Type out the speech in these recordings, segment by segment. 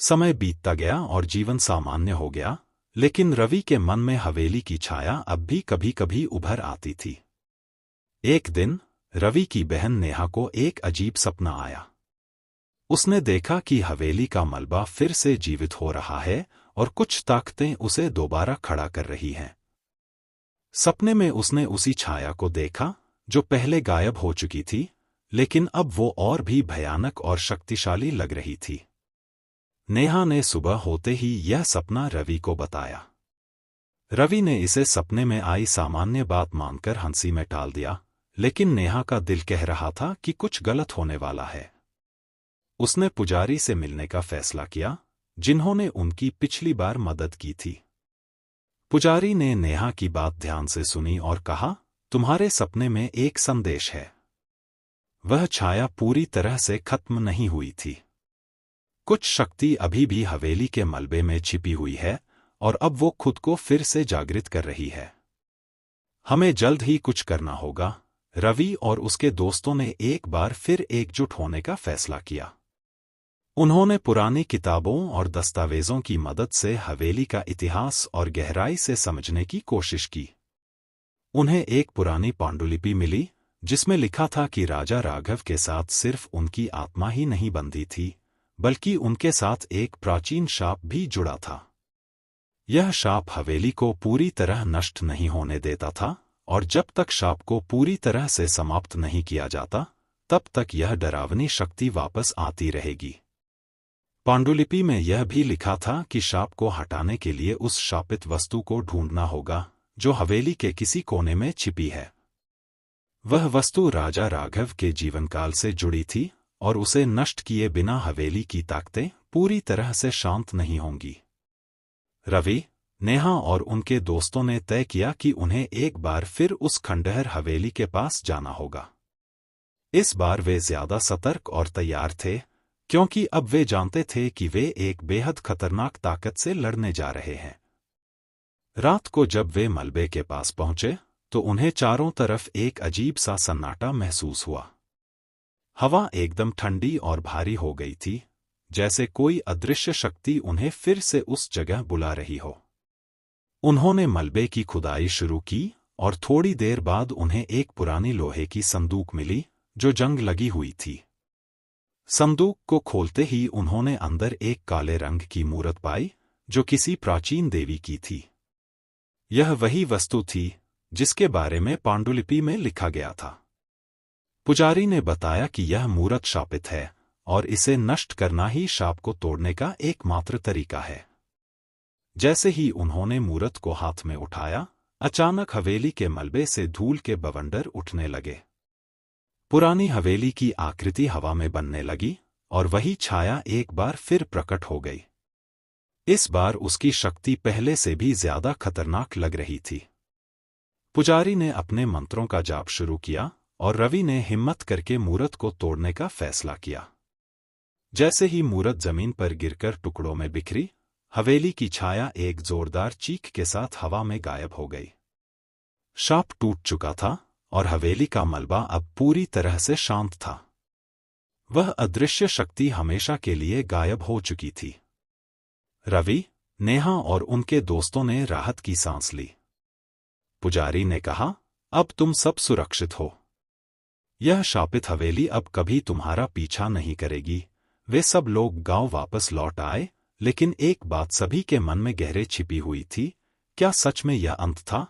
समय बीतता गया और जीवन सामान्य हो गया, लेकिन रवि के मन में हवेली की छाया अब भी कभी कभी उभर आती थी। एक दिन रवि की बहन नेहा को एक अजीब सपना आया। उसने देखा कि हवेली का मलबा फिर से जीवित हो रहा है और कुछ ताकतें उसे दोबारा खड़ा कर रही हैं। सपने में उसने उसी छाया को देखा जो पहले गायब हो चुकी थी, लेकिन अब वो और भी भयानक और शक्तिशाली लग रही थी। नेहा ने सुबह होते ही यह सपना रवि को बताया। रवि ने इसे सपने में आई सामान्य बात मानकर हंसी में टाल दिया, लेकिन नेहा का दिल कह रहा था कि कुछ गलत होने वाला है। उसने पुजारी से मिलने का फैसला किया, जिन्होंने उनकी पिछली बार मदद की थी। पुजारी ने नेहा की बात ध्यान से सुनी और कहा, तुम्हारे सपने में एक संदेश है। वह छाया पूरी तरह से खत्म नहीं हुई थी। कुछ शक्ति अभी भी हवेली के मलबे में छिपी हुई है और अब वो खुद को फिर से जागृत कर रही है। हमें जल्द ही कुछ करना होगा। रवि और उसके दोस्तों ने एक बार फिर एकजुट होने का फैसला किया। उन्होंने पुरानी किताबों और दस्तावेजों की मदद से हवेली का इतिहास और गहराई से समझने की कोशिश की। उन्हें एक पुरानी पांडुलिपि मिली, जिसमें लिखा था कि राजा राघव के साथ सिर्फ उनकी आत्मा ही नहीं बंधी थी, बल्कि उनके साथ एक प्राचीन शाप भी जुड़ा था। यह शाप हवेली को पूरी तरह नष्ट नहीं होने देता था, और जब तक शाप को पूरी तरह से समाप्त नहीं किया जाता, तब तक यह डरावनी शक्ति वापस आती रहेगी। पांडुलिपि में यह भी लिखा था कि शाप को हटाने के लिए उस शापित वस्तु को ढूंढना होगा, जो हवेली के किसी कोने में छिपी है। वह वस्तु राजा राघव के जीवनकाल से जुड़ी थी, और उसे नष्ट किए बिना हवेली की ताकतें पूरी तरह से शांत नहीं होंगी। रवि, नेहा और उनके दोस्तों ने तय किया कि उन्हें एक बार फिर उस खंडहर हवेली के पास जाना होगा। इस बार वे ज्यादा सतर्क और तैयार थे, क्योंकि अब वे जानते थे कि वे एक बेहद खतरनाक ताकत से लड़ने जा रहे हैं। रात को जब वे मलबे के पास पहुंचे, तो उन्हें चारों तरफ एक अजीब सा सन्नाटा महसूस हुआ। हवा एकदम ठंडी और भारी हो गई थी, जैसे कोई अदृश्य शक्ति उन्हें फिर से उस जगह बुला रही हो। उन्होंने मलबे की खुदाई शुरू की, और थोड़ी देर बाद उन्हें एक पुरानी लोहे की संदूक मिली, जो जंग लगी हुई थी। संदूक को खोलते ही उन्होंने अंदर एक काले रंग की मूरत पाई, जो किसी प्राचीन देवी की थी। यह वही वस्तु थी जिसके बारे में पांडुलिपि में लिखा गया था। पुजारी ने बताया कि यह मूरत शापित है, और इसे नष्ट करना ही शाप को तोड़ने का एकमात्र तरीका है। जैसे ही उन्होंने मूरत को हाथ में उठाया, अचानक हवेली के मलबे से धूल के बवंडर उठने लगे। पुरानी हवेली की आकृति हवा में बनने लगी, और वही छाया एक बार फिर प्रकट हो गई। इस बार उसकी शक्ति पहले से भी ज्यादा खतरनाक लग रही थी। पुजारी ने अपने मंत्रों का जाप शुरू किया, और रवि ने हिम्मत करके मूरत को तोड़ने का फैसला किया। जैसे ही मूरत जमीन पर गिरकर टुकड़ों में बिखरी, हवेली की छाया एक जोरदार चीख के साथ हवा में गायब हो गई। शाप टूट चुका था, और हवेली का मलबा अब पूरी तरह से शांत था। वह अदृश्य शक्ति हमेशा के लिए गायब हो चुकी थी। रवि, नेहा और उनके दोस्तों ने राहत की सांस ली। पुजारी ने कहा, अब तुम सब सुरक्षित हो। यह शापित हवेली अब कभी तुम्हारा पीछा नहीं करेगी। वे सब लोग गांव वापस लौट आए, लेकिन एक बात सभी के मन में गहरे छिपी हुई थी, क्या सच में यह अंत था?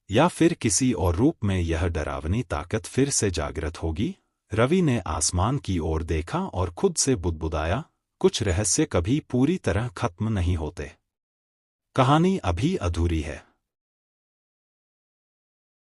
या फिर किसी और रूप में यह डरावनी ताकत फिर से जागृत होगी? रवि ने आसमान की ओर देखा और खुद से बुदबुदाया, कुछ रहस्य कभी पूरी तरह खत्म नहीं होते। कहानी अभी अधूरी है।